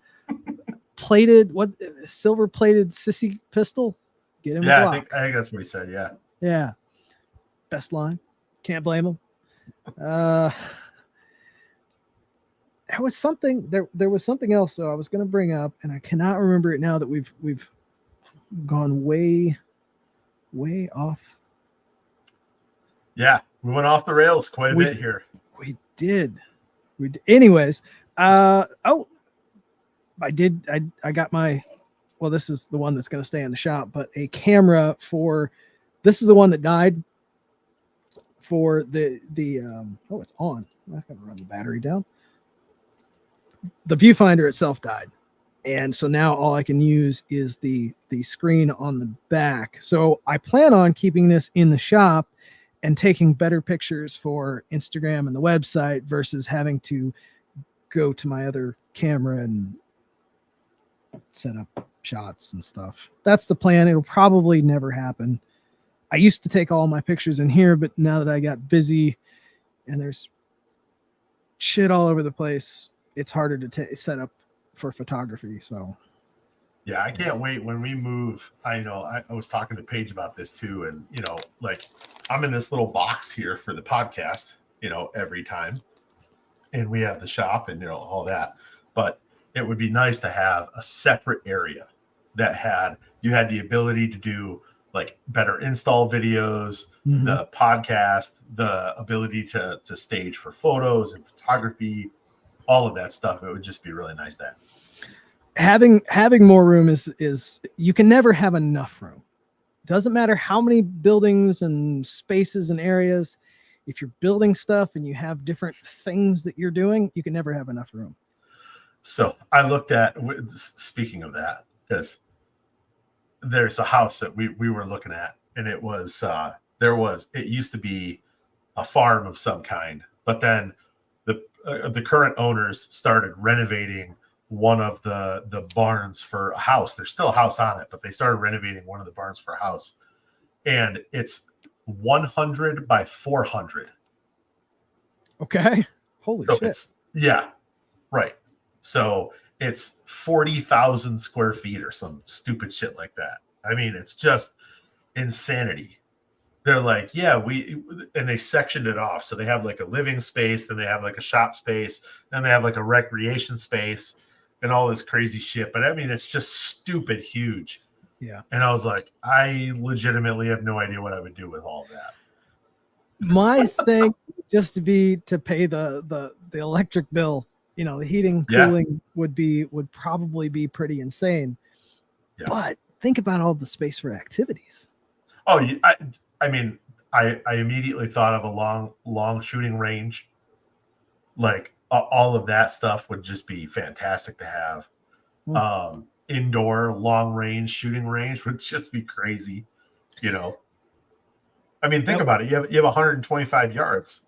plated sissy pistol. Get him a Glock. I think that's what he said. Yeah. Yeah. Best line. Can't blame him. There was something else I was going to bring up, and I cannot remember it now that we've gone way off. Yeah, we went off the rails quite a bit here. We did. Anyways, I got my, well, this is the one that's going to stay in the shop, but a camera this is the one that died for the it's on. That's going to run the battery down. The viewfinder itself died. And so now all I can use is the screen on the back. So I plan on keeping this in the shop and taking better pictures for Instagram and the website versus having to go to my other camera and set up shots and stuff. That's the plan. It'll probably never happen. I used to take all my pictures in here, but now that I got busy and there's shit all over the place, it's harder to set up for photography. So yeah, I can't wait when we move. I was talking to Paige about this too, and like I'm in this little box here for the podcast, every time, and we have the shop and all that, but it would be nice to have a separate area that you had the ability to do like better install videos, the podcast, the ability to stage for photos and photography, all of that stuff. It would just be really nice to have. Having more room is you can never have enough room. Doesn't matter how many buildings and spaces and areas. If you're building stuff and you have different things that you're doing, you can never have enough room. So I looked at, speaking of that, because there's a house that we were looking at, and it used to be a farm of some kind, but then the current owners started renovating one of the barns for a house. There's still a house on it, but they started renovating one of the barns for a house, and it's 100 by 400. Okay. Holy shit. Yeah, right. So it's 40,000 square feet or some stupid shit like that. I mean, it's just insanity. They're like, yeah, and they sectioned it off. So they have like a living space, then they have like a shop space, then they have like a recreation space and all this crazy shit. But I mean, it's just stupid huge. Yeah. And I was like, I legitimately have no idea what I would do with all of that. My thing just to pay the electric bill, the heating, cooling would probably be pretty insane. Yeah. But think about all the space for activities. Oh, I mean, I immediately thought of a long shooting range. Like all of that stuff would just be fantastic to have. Indoor long range shooting range would just be crazy. I mean, think about it. You have 125 yards.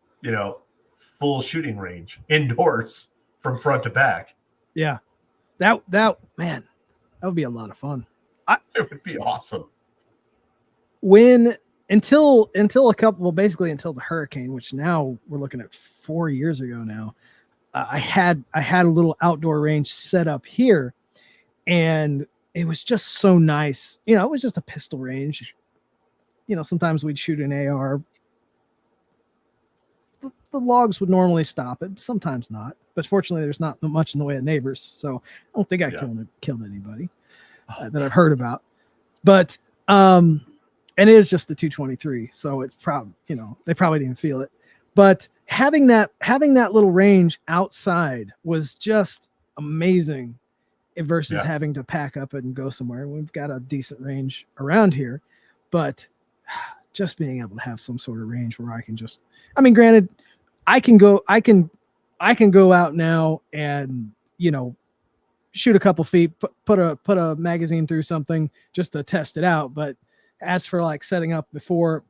Full shooting range indoors from front to back. Yeah, that man, that would be a lot of fun. It would be awesome. Until the hurricane, which now we're looking at 4 years ago now, I had a little outdoor range set up here, and it was just so nice. It was just a pistol range. Sometimes we'd shoot an AR. The logs would normally stop it, sometimes not. But fortunately, there's not much in the way of neighbors, so I don't think I killed anybody that I've heard about. But and it is just the 223, so it's probably they probably didn't feel it. But having that little range outside was just amazing. versus Yeah. having to pack up and go somewhere. We've got a decent range around here, but just being able to have some sort of range where I can just, I mean, granted, I can go out now and, you know, shoot a couple feet, put a magazine through something just to test it out. But as for like setting up before,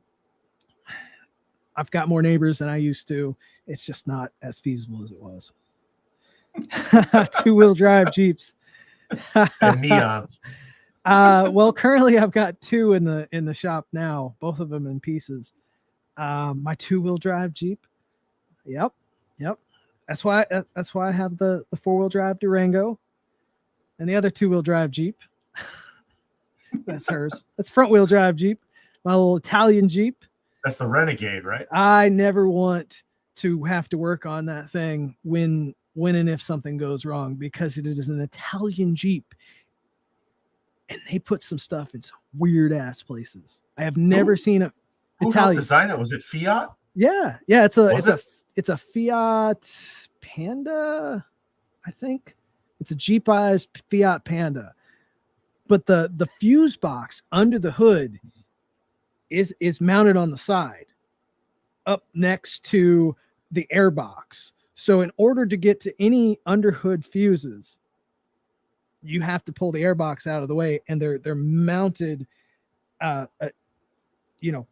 I've got more neighbors than I used to. It's just not as feasible as it was. 2-wheel drive Jeeps. And neons. Well, currently I've got 2 in the shop now, both of them in pieces. My 2-wheel drive Jeep. Yep. That's why I have the 4-wheel drive Durango, and the other 2-wheel drive Jeep. That's hers. That's front wheel drive Jeep. My little Italian Jeep. That's the Renegade, right? I never want to have to work on that thing when and if something goes wrong, because it is an Italian Jeep. And they put some stuff in some weird ass places. I have never seen a Who helped design it? Was it Fiat? Yeah. It's a Fiat Panda, I think. It's a Jeepized Fiat Panda. But the fuse box under the hood is mounted on the side, up next to the air box. So in order to get to any underhood fuses, you have to pull the air box out of the way, and they're mounted,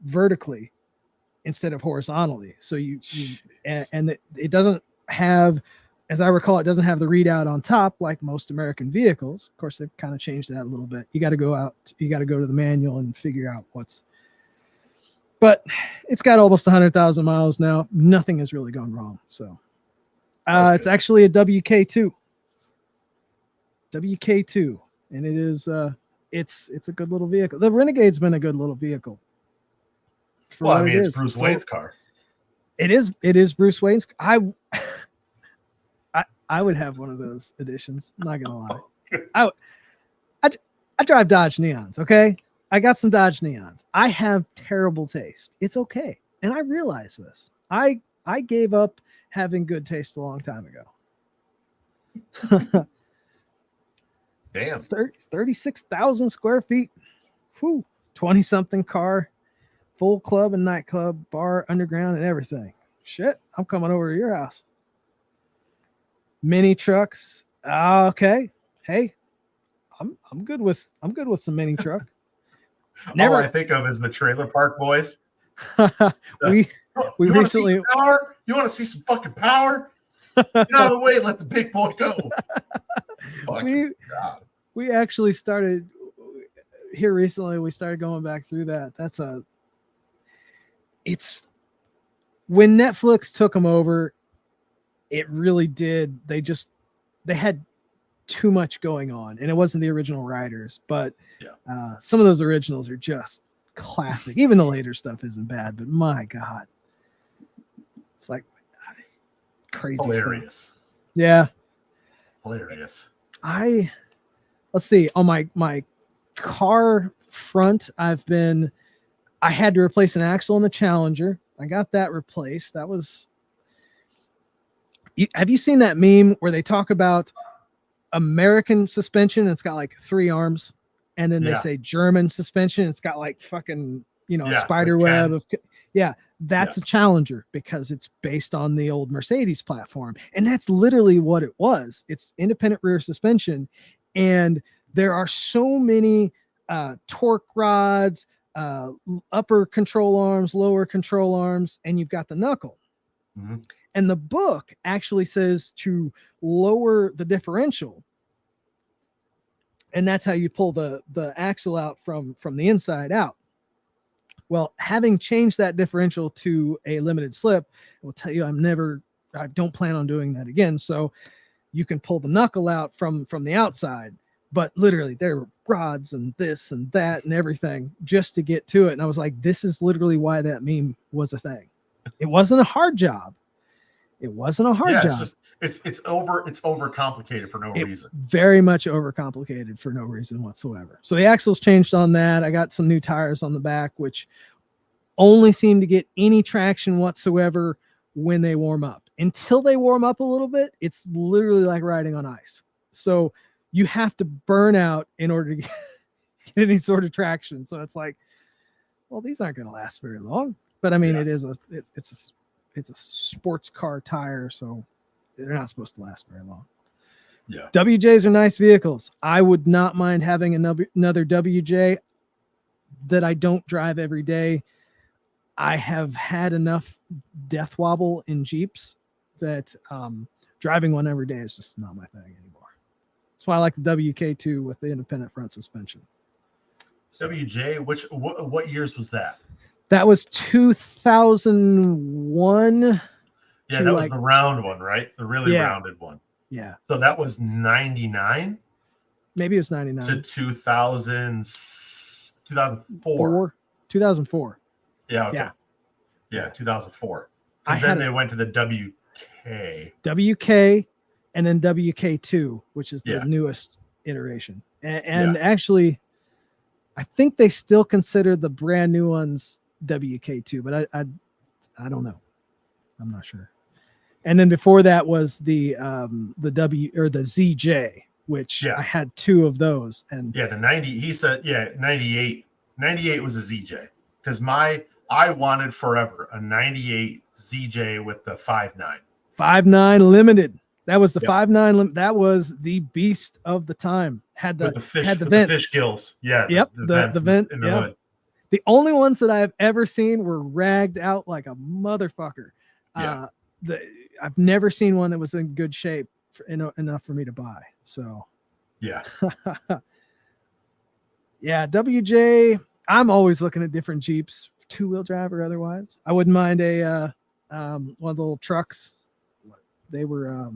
vertically instead of horizontally. So and it doesn't have, as I recall, it doesn't have the readout on top like most American vehicles. Of course, they've kind of changed that a little bit. You got to go to the manual and figure out but it's got almost 100,000 miles now. Nothing has really gone wrong. So it's actually a WK2. And it is it's a good little vehicle. The Renegade's been a good little vehicle. Well, I mean, it's Bruce Wayne's car. It is Bruce Wayne's. I would have one of those editions. I'm not gonna lie. I drive Dodge Neons. Okay, I got some Dodge Neons. I have terrible taste. It's okay, and I realize this. I gave up having good taste a long time ago. Damn. 36,000 square feet. Whew. 20-something car, full club and nightclub, bar, underground, and everything. Shit, I'm coming over to your house. Mini trucks. Okay. Hey, I'm good with some mini truck. All I think of is the Trailer Park Boys. we recently. You want to see some fucking power? Get out of the way. Let the big boy go. We actually started here recently. We started going back through that. It's when Netflix took them over, it really did. They had too much going on, and it wasn't the original writers, but some of those originals are just classic. Even the later stuff isn't bad, but my God, it's like crazy hilarious stuff. Yeah, hilarious. Let's see, on my car front, I had to replace an axle in the Challenger. I got that replaced. That was. Have you seen that meme where they talk about American suspension? It's got like 3 arms, and then they say German suspension. It's got like fucking spider web of that's a Challenger because it's based on the old Mercedes platform, and that's literally what it was. It's independent rear suspension, and there are so many torque rods, upper control arms, lower control arms, and you've got the knuckle. Mm-hmm. And the book actually says to lower the differential. And that's how you pull the axle out from the inside out. Well, having changed that differential to a limited slip, I will tell you, I don't plan on doing that again. So you can pull the knuckle out from the outside, but literally there were rods and this and that and everything just to get to it. And I was like, this is literally why that meme was a thing. It wasn't a hard job. It wasn't a hard job. It's overcomplicated for no reason. Very much overcomplicated for no reason whatsoever. So the axle's changed on that. I got some new tires on the back, which only seem to get any traction whatsoever when they warm up. Until they warm up a little bit, it's literally like riding on ice. So you have to burn out in order to get any sort of traction. So it's like, well, these aren't going to last very long. But I mean, Yeah. it's a sports car tire, so they're not supposed to last very long. Yeah. WJs are nice vehicles. I would not mind having another WJ that I don't drive every day. I have had enough death wobble in Jeeps that driving one every day is just not my thing anymore. That's why I like the WK2 with the independent front suspension. So, WJ, what years was that? That was 2001. Yeah, that was the round one, right? The really rounded one. Yeah. So that was 99? Maybe it was 99. To 2004. 2004. Yeah, okay. Yeah, 2004. Because then they went to the WK and then WK2, which is the newest iteration. And actually, I think they still consider the brand new ones WK2, but I don't know. I'm not sure. And then before that was the W or the ZJ, which I had 2 of those. And the 90. He said 98. 98 was a ZJ because I wanted forever a 98 ZJ with the 5.9. 5.9 limited. That was the 5.9. That was the beast of the time. Had the fish, had the with vents. The fish gills. Yeah. Yep. The vent in the hood. The only ones that I've ever seen were ragged out like a motherfucker. Yeah. I've never seen one that was in good shape enough for me to buy. So yeah. Yeah, WJ. I'm always looking at different Jeeps, 2-wheel drive or otherwise. I wouldn't mind a one of the little trucks. They were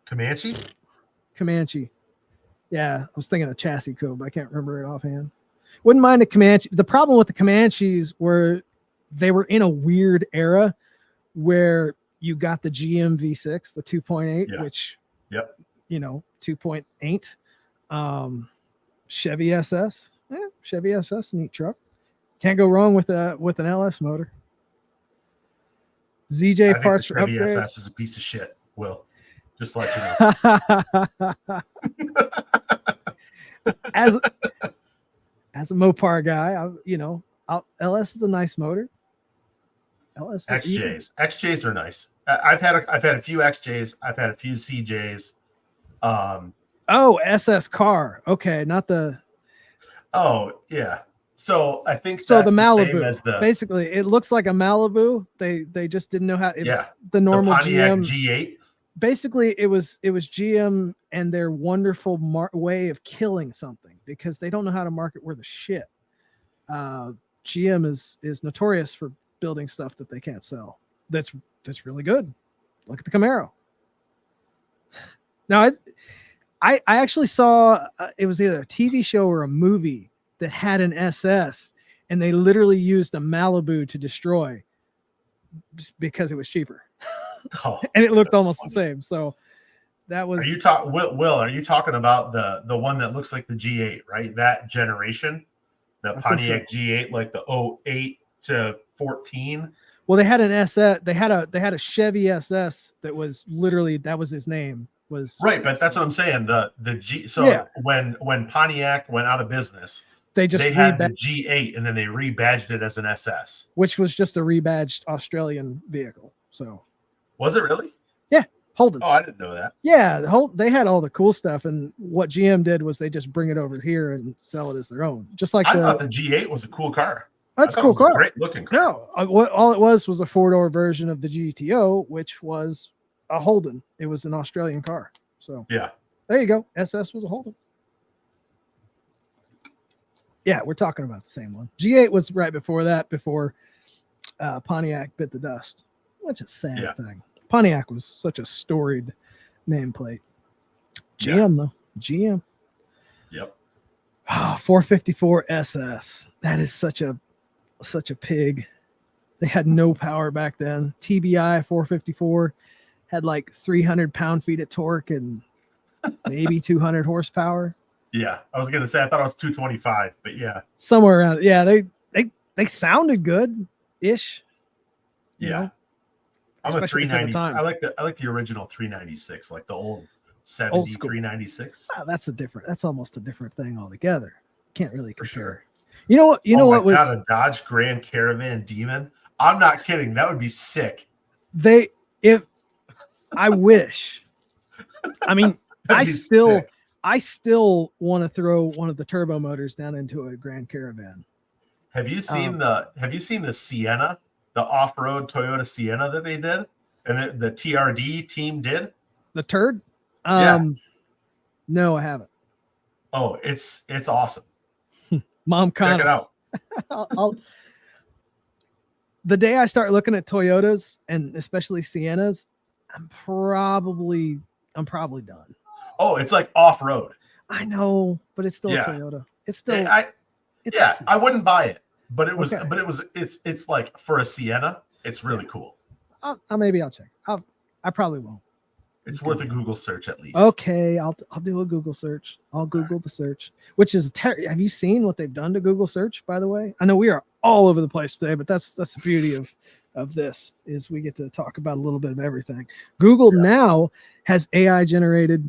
Comanche. Yeah, I was thinking of chassis code, but I can't remember it offhand. Wouldn't mind a Comanche. The problem with the Comanches were they were in a weird era where you got the GM V6, the 2.8, which, 2.8. Chevy SS. Chevy SS, neat truck. Can't go wrong with an LS motor. ZJ parts for Chevy upgrades. SS is a piece of shit. Will just to let you know. as a Mopar guy, LS is a nice motor. LS XJs are nice. I've had a few XJs. I've had a few CJs. SS car. Okay, not the. Oh yeah. So I think so. The Malibu. Basically, it looks like a Malibu. They just didn't know how. It was the normal the Pontiac GM G8. Basically, it was GM and their wonderful way of killing something because they don't know how to market worth a shit. GM is notorious for building stuff that they can't sell. That's really good. Look at the Camaro. Now, I actually saw it was either a TV show or a movie that had an SS, and they literally used a Malibu to destroy because it was cheaper. Oh, and it looked almost the same. So that was. Are you Will? Are you talking about the one that looks like the G8, right? That generation, the Pontiac G8, like the 08 to 14. Well, they had an SS. They had a Chevy SS that was literally that was his name. Was right, but that's what I'm saying. The G. So when Pontiac went out of business, they had the G8 and then they rebadged it as an SS, which was just a rebadged Australian vehicle. So was it really? Yeah, Holden. Oh, I didn't know that. Yeah, they had all the cool stuff, and what GM did was they just bring it over here and sell it as their own. Just like I thought the G8 was a cool car. That's a cool car. Great looking car. No, all it was a 4-door version of the GTO, which was a Holden. It was an Australian car. So yeah, there you go. SS was a Holden. Yeah, we're talking about the same one. G8 was right before that, before Pontiac bit the dust. Which is a sad thing. Pontiac was such a storied nameplate. GM though. GM. Yep. 454 SS. That is such a pig. They had no power back then. TBI 454 had like 300 pound-feet of torque and maybe 200 horsepower. Yeah, I was gonna say I thought it was 225, but yeah, somewhere around. Yeah, they sounded good-ish. Yeah, I'm a 396. I like the original 396, like the old Old school. 7396. That's almost a different thing altogether. Can't really compare. For sure. You know what? You know what was a Dodge Grand Caravan Demon? I'm not kidding. That would be sick. I wish. I mean, I still want to throw one of the turbo motors down into a Grand Caravan. Have you seen the Sienna, the off-road Toyota Sienna that they did, and the TRD team did? The turd? Yeah. No, I haven't. Oh, it's awesome. Mom, check it out. The day I start looking at Toyotas and especially Siennas, I'm probably done. Oh, it's like off-road. I know, but it's still a Toyota. It's still. I wouldn't buy it, but it was. Okay. But it's like for a Sienna, it's really cool. Maybe I'll check. I probably won't. It's worth a Google search at least. Okay, I'll do a Google search. I'll Google the search, which is have you seen what they've done to Google search, by the way? I know we are all over the place today, but that's the beauty of this is we get to talk about a little bit of everything. Google now has AI generated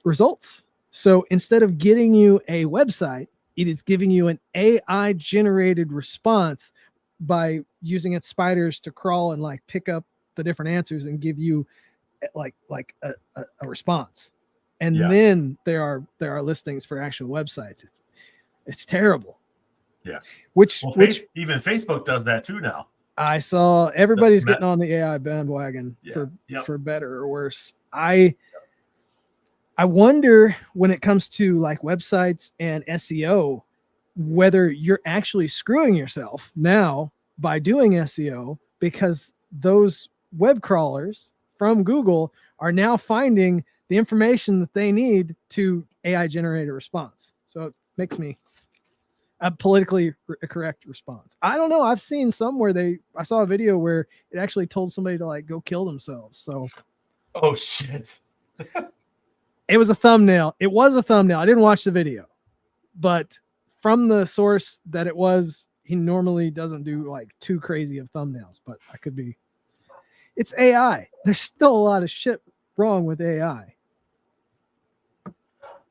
results. So instead of getting you a website, it is giving you an AI generated response by using its spiders to crawl and like pick up the different answers and give you like a response. And then there are listings for actual websites. It's terrible. Yeah. Which even Facebook does that too now. I saw everybody's getting on the AI bandwagon for better or worse. I wonder when it comes to like websites and SEO, whether you're actually screwing yourself now by doing SEO because those web crawlers from Google are now finding the information that they need to AI generate a response. So it makes me a politically correct response. I don't know. I've seen some where I saw a video where it actually told somebody to like go kill themselves. So, oh shit. It was a thumbnail. It was a thumbnail. I didn't watch the video, but from the source that it was, he normally doesn't do like too crazy of thumbnails, but I could be. It's AI. There's still a lot of shit wrong with AI.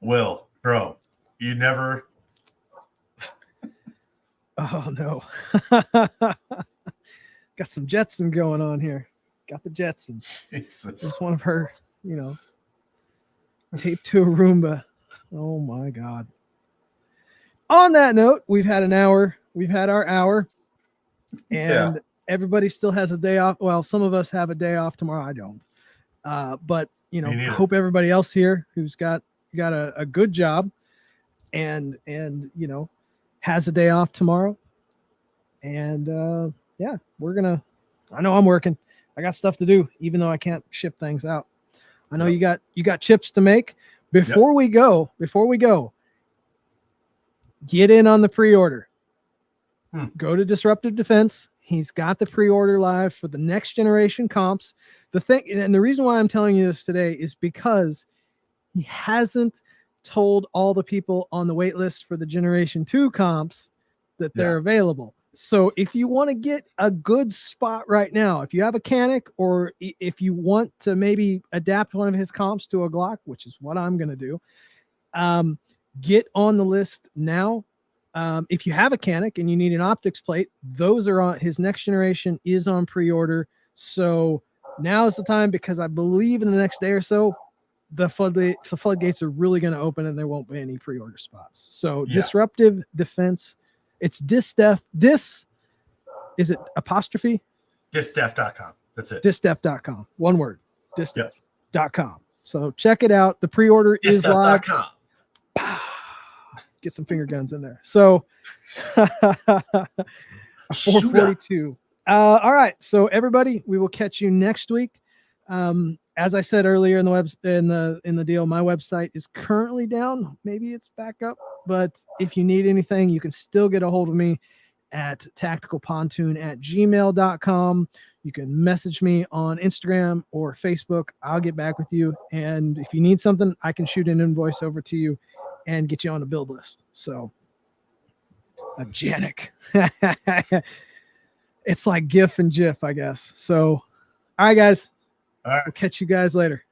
Will, bro, you never. Oh no. Got some Jetson going on here. Got the Jetsons. Jesus. It's one of her, taped to a Roomba. Oh my God. On that note, we've had an hour. We've had our hour. And everybody still has a day off. Well, some of us have a day off tomorrow. I don't. But I hope everybody else here who's got a good job and has a day off tomorrow. And I know I'm working. I got stuff to do, even though I can't ship things out. I know you got chips to make. Before we go, get in on the pre-order. Go to Disruptive Defense. He's got the pre-order live for the next generation comps. And the reason why I'm telling you this today is because he hasn't told all the people on the wait list for the Generation 2 comps that they're available. So if you want to get a good spot right now, if you have a Canic or if you want to maybe adapt one of his comps to a Glock, which is what I'm going to do, get on the list now. If you have a Canic and you need an optics plate, those are on his next generation is on pre-order. So now is the time because I believe in the next day or so, the floodgates are really going to open and there won't be any pre-order spots. So Disruptive Defense, it's Disdef. Is it apostrophe? Disdef.com. That's it. Disdef.com. One word. Disdef.com. So check it out. The pre-order is live. Get some finger guns in there. So 442. All right. So everybody, we will catch you next week. As I said earlier in the deal, my website is currently down. Maybe it's back up, but if you need anything, you can still get a hold of me at tacticalpontoon@gmail.com. You can message me on Instagram or Facebook. I'll get back with you. And if you need something, I can shoot an invoice over to you and get you on a build list. So a Janik. It's like GIF and GIF, I guess. So, all right, guys. All right. We'll catch you guys later.